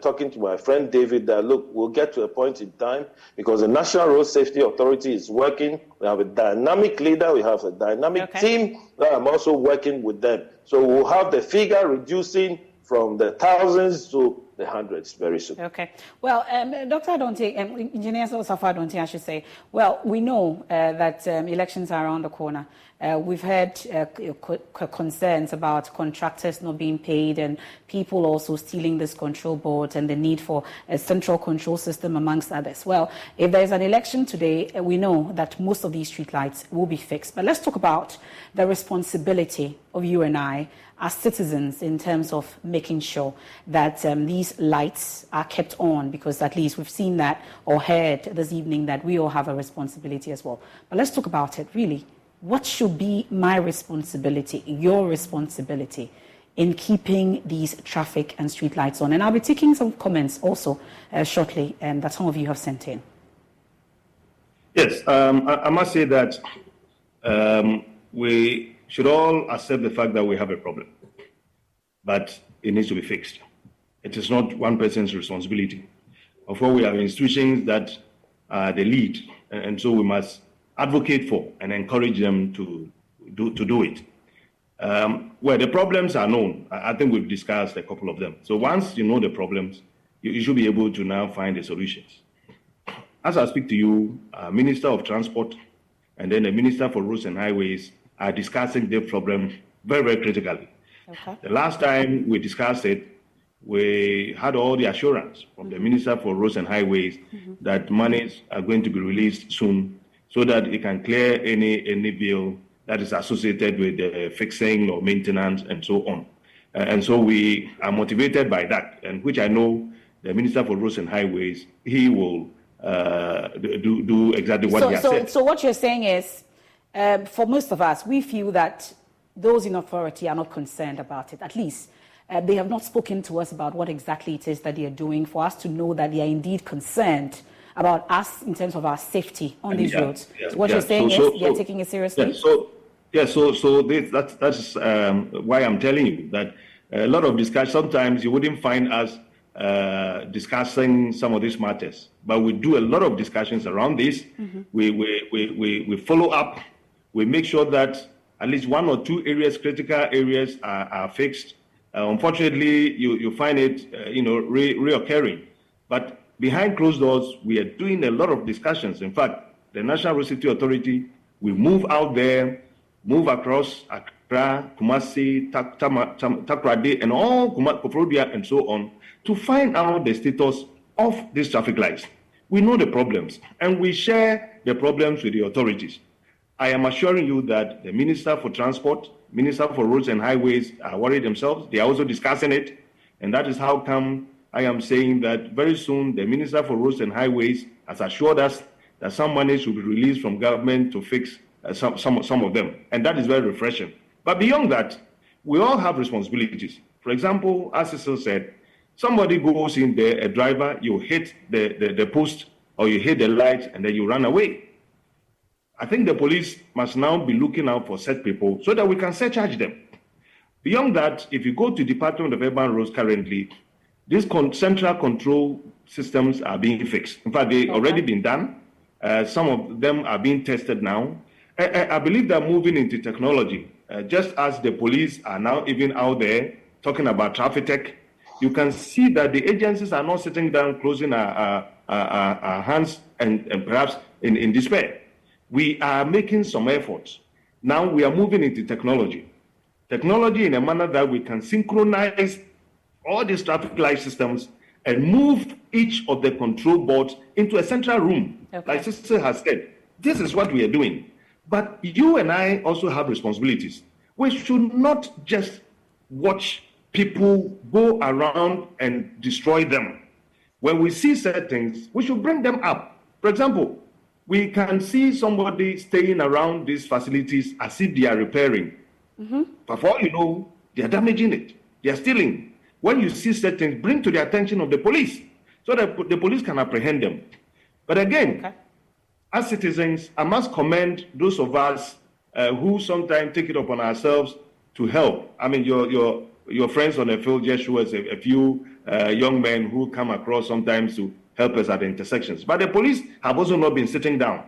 talking to my friend David that, look, we'll get to a point in time because the National Road Safety Authority is working. We have a dynamic leader. We have a dynamic team that I'm also working with them. So we'll have the figure reducing from the thousands to the hundreds very soon. Okay. Well, Dr. Adonte, Engineer Safa Adonte, I should say. Well, we know that elections are around the corner. We've heard concerns about contractors not being paid and people also stealing this control board and the need for a central control system amongst others. Well, if there's an election today, we know that most of these streetlights will be fixed. But let's talk about the responsibility of you and I as citizens in terms of making sure that these lights are kept on, because at least we've seen that or heard this evening that we all have a responsibility as well. But let's talk about it really. What should be my responsibility, your responsibility in keeping these traffic and street lights on? And I'll be taking some comments also shortly that some of you have sent in. Yes, I must say that we should all accept the fact that we have a problem, but it needs to be fixed. It is not one person's responsibility. Of course, we have institutions that are the lead, and so we must advocate for and encourage them to do it. Where the problems are known, I think we've discussed a couple of them. So once you know the problems, you should be able to now find the solutions. As I speak to you, Minister of Transport and then the Minister for Roads and Highways are discussing the problem very, very critically. Okay. The last time we discussed it, we had all the assurance from the Minister for Roads and Highways that monies are going to be released soon so that it can clear any bill that is associated with the fixing or maintenance and so on. And so we are motivated by that, and which I know the Minister for Roads and Highways, he will do exactly what he has said. So what you're saying is, for most of us, we feel that those in authority are not concerned about it. At least they have not spoken to us about what exactly it is that they are doing for us to know that they are indeed concerned about us in terms of our safety on these roads. So what you're saying is they are taking it seriously? That's why I'm telling you that a lot of discussion, sometimes you wouldn't find us discussing some of these matters, but we do a lot of discussions around this. We follow up. We make sure that at least one or two areas, critical areas, are fixed. Unfortunately, you find it, reoccurring. But behind closed doors, we are doing a lot of discussions. In fact, the National Road Safety Authority, we move out there, move across Accra, Kumasi, Takoradi, and all Koforidua and so on, to find out the status of these traffic lights. We know the problems, and we share the problems with the authorities. I am assuring you that the Minister for Transport, Minister for Roads and Highways are worried themselves. They are also discussing it, and that is how come I am saying that very soon the Minister for Roads and Highways has assured us that some money should be released from government to fix some of them, and that is very refreshing. But beyond that, we all have responsibilities. For example, as Cecil said, somebody goes in there, a driver, you hit the post or you hit the light and then you run away. I think the police must now be looking out for such people so that we can surcharge them. Beyond that, if you go to Department of Urban Roads currently, these central control systems are being fixed. In fact, they've already been done. Some of them are being tested now. I believe they're moving into technology. Just as the police are now even out there talking about traffic tech, you can see that the agencies are not sitting down closing our hands and perhaps in despair. We are making some efforts. Now we are moving into technology. Technology in a manner that we can synchronize all these traffic light systems and move each of the control boards into a central room. Okay. Like Sister has said, this is what we are doing. But you and I also have responsibilities. We should not just watch people go around and destroy them. When we see certain things, we should bring them up. For example, we can see somebody staying around these facilities as if they are repairing. But for all you know, they are damaging it. They are stealing. When you see certain things, bring to the attention of the police so that the police can apprehend them. But again, as citizens, I must commend those of us who sometimes take it upon ourselves to help. I mean, your friends on the field just show us a few young men who come across sometimes to help us at the intersections. But the police have also not been sitting down.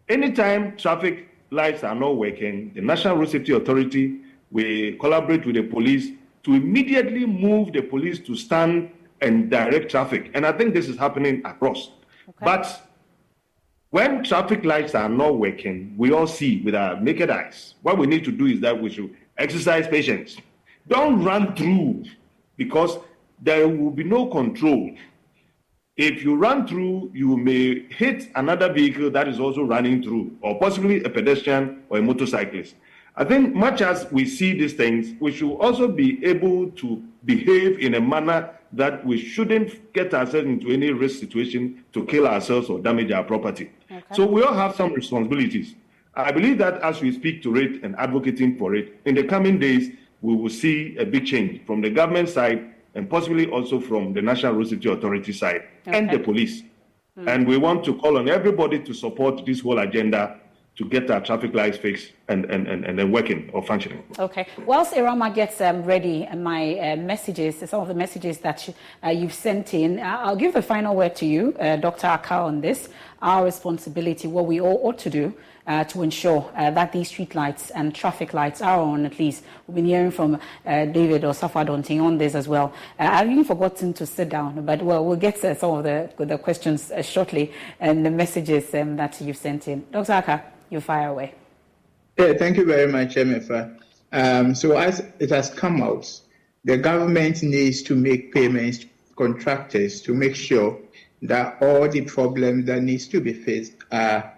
Anytime traffic lights are not working, the National Road Safety Authority, we collaborate with the police to immediately move the police to stand and direct traffic. And I think this is happening across. Okay. But when traffic lights are not working, we all see with our naked eyes. What we need to do is that we should exercise patience. Don't run through, because there will be no control. If you run through, you may hit another vehicle that is also running through, or possibly a pedestrian or a motorcyclist. I think much as we see these things, we should also be able to behave in a manner that we shouldn't get ourselves into any risk situation to kill ourselves or damage our property. Okay. So we all have some responsibilities. I believe that as we speak to it and advocating for it, in the coming days, we will see a big change from the government side and possibly also from the National Road Safety Authority side and the police. And we want to call on everybody to support this whole agenda to get our traffic lights fixed and working or functioning. Okay. Whilst Irama gets ready, my messages, some of the messages that you've sent in, I'll give the final word to you, Dr. Aka, on this. Our responsibility, what we all ought to do to ensure that these street lights and traffic lights are on, at least. We've been hearing from David Osafo Adonting on this as well. I've even forgotten to sit down, but we'll get to some of the questions shortly and the messages that you've sent in. Dr. Aka, you fire away. Yeah, thank you very much, MFA. So as it has come out, the government needs to make payments to contractors to make sure that all the problems that needs to be faced are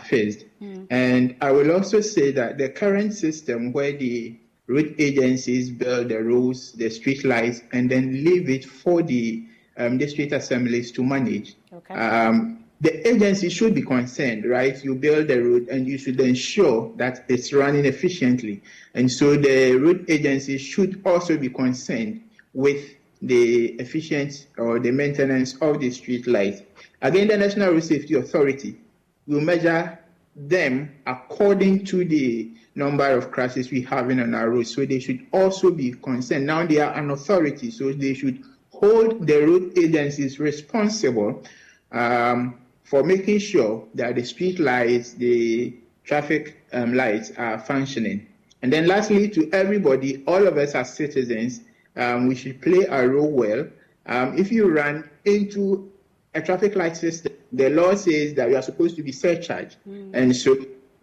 faced. And I will also say that the current system where the road agencies build the roads, the street lights, and then leave it for the district assemblies to manage. Okay. The agency should be concerned, right? You build the road and you should ensure that it's running efficiently. And so the road agency should also be concerned with the efficient or the maintenance of the street lights. Again, the National Road Safety Authority will measure them according to the number of crashes we have on our roads. So they should also be concerned. Now they are an authority, so they should hold the road agencies responsible for making sure that the street lights, the traffic lights are functioning. And then lastly, to everybody, all of us as citizens, we should play our role well. If you run into a traffic light system, the law says that you are supposed to be surcharged. And so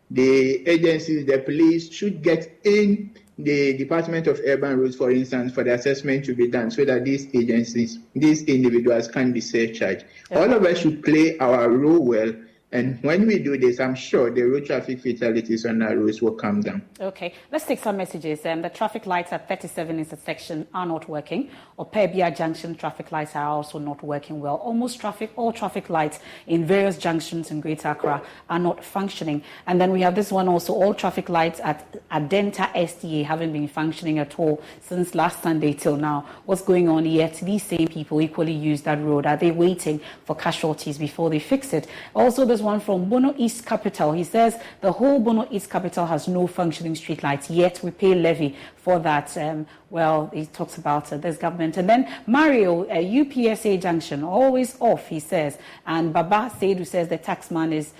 the agencies, the police should get in the Department of Urban Roads, for instance, for the assessment to be done so that these agencies, these individuals can be surcharged. Okay. All of us should play our role well. And when we do this, I'm sure the road traffic fatalities on our roads will come down. Okay, let's take some messages. The traffic lights at 37 intersection are not working. Opebia Junction traffic lights are also not working well. All traffic lights in various junctions in Greater Accra are not functioning. And then we have this one also, all traffic lights at Adenta STA haven't been functioning at all since last Sunday till now. What's going on yet? These same people equally use that road. Are they waiting for casualties before they fix it? Also, there's one from Bono East Capital. He says the whole Bono East Capital has no functioning streetlights, yet we pay levy for that. Well, he talks about this government. And then Mario, UPSA Junction, always off, he says. And Baba Seidu says the taxman is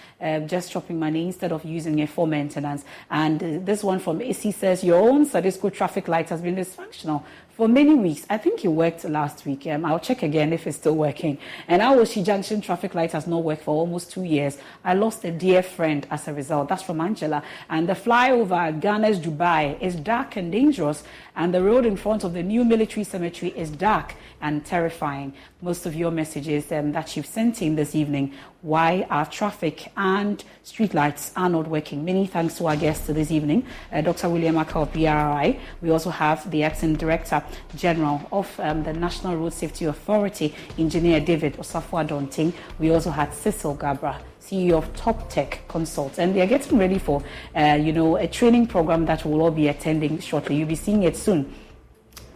just chopping money instead of using it for maintenance. And this one from AC says your own Sadisco traffic light has been dysfunctional for many weeks. I think it worked last week. I'll check again if it's still working. And Awoshi Junction traffic light has not worked for almost 2 years. I lost a dear friend as a result. That's from Angela. And the flyover at Ghana's Dubai is dark and dangerous. And the road in front of the new military cemetery is dark and terrifying. Most of your messages that you've sent in this evening, why our traffic and streetlights are not working. Many thanks to our guests this evening, Dr. William Aka of BRI. We also have the Acting Director General of the National Road Safety Authority, Engineer David Osafo Adonting. We also had Cecil Gabra, CEO of Top Tech Consult, and they're getting ready for, a training program that we'll all be attending shortly. You'll be seeing it soon.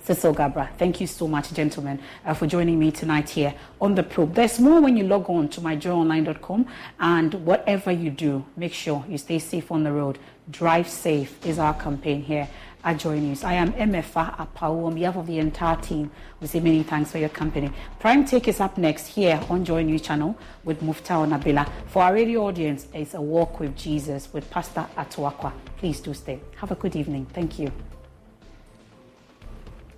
Cecil Gabra, thank you so much, gentlemen, for joining me tonight here on The Probe. There's more when you log on to myjoyonline.com, and whatever you do, make sure you stay safe on the road. Drive safe is our campaign here at Joy News. I am MFA Apau. On behalf of the entire team, we say many thanks for your company. Prime Take is up next here on Joy News channel with Muftao Nabila. For our radio audience, it's A Walk with Jesus with Pastor Atuakwa. Please do stay. Have a good evening. Thank you.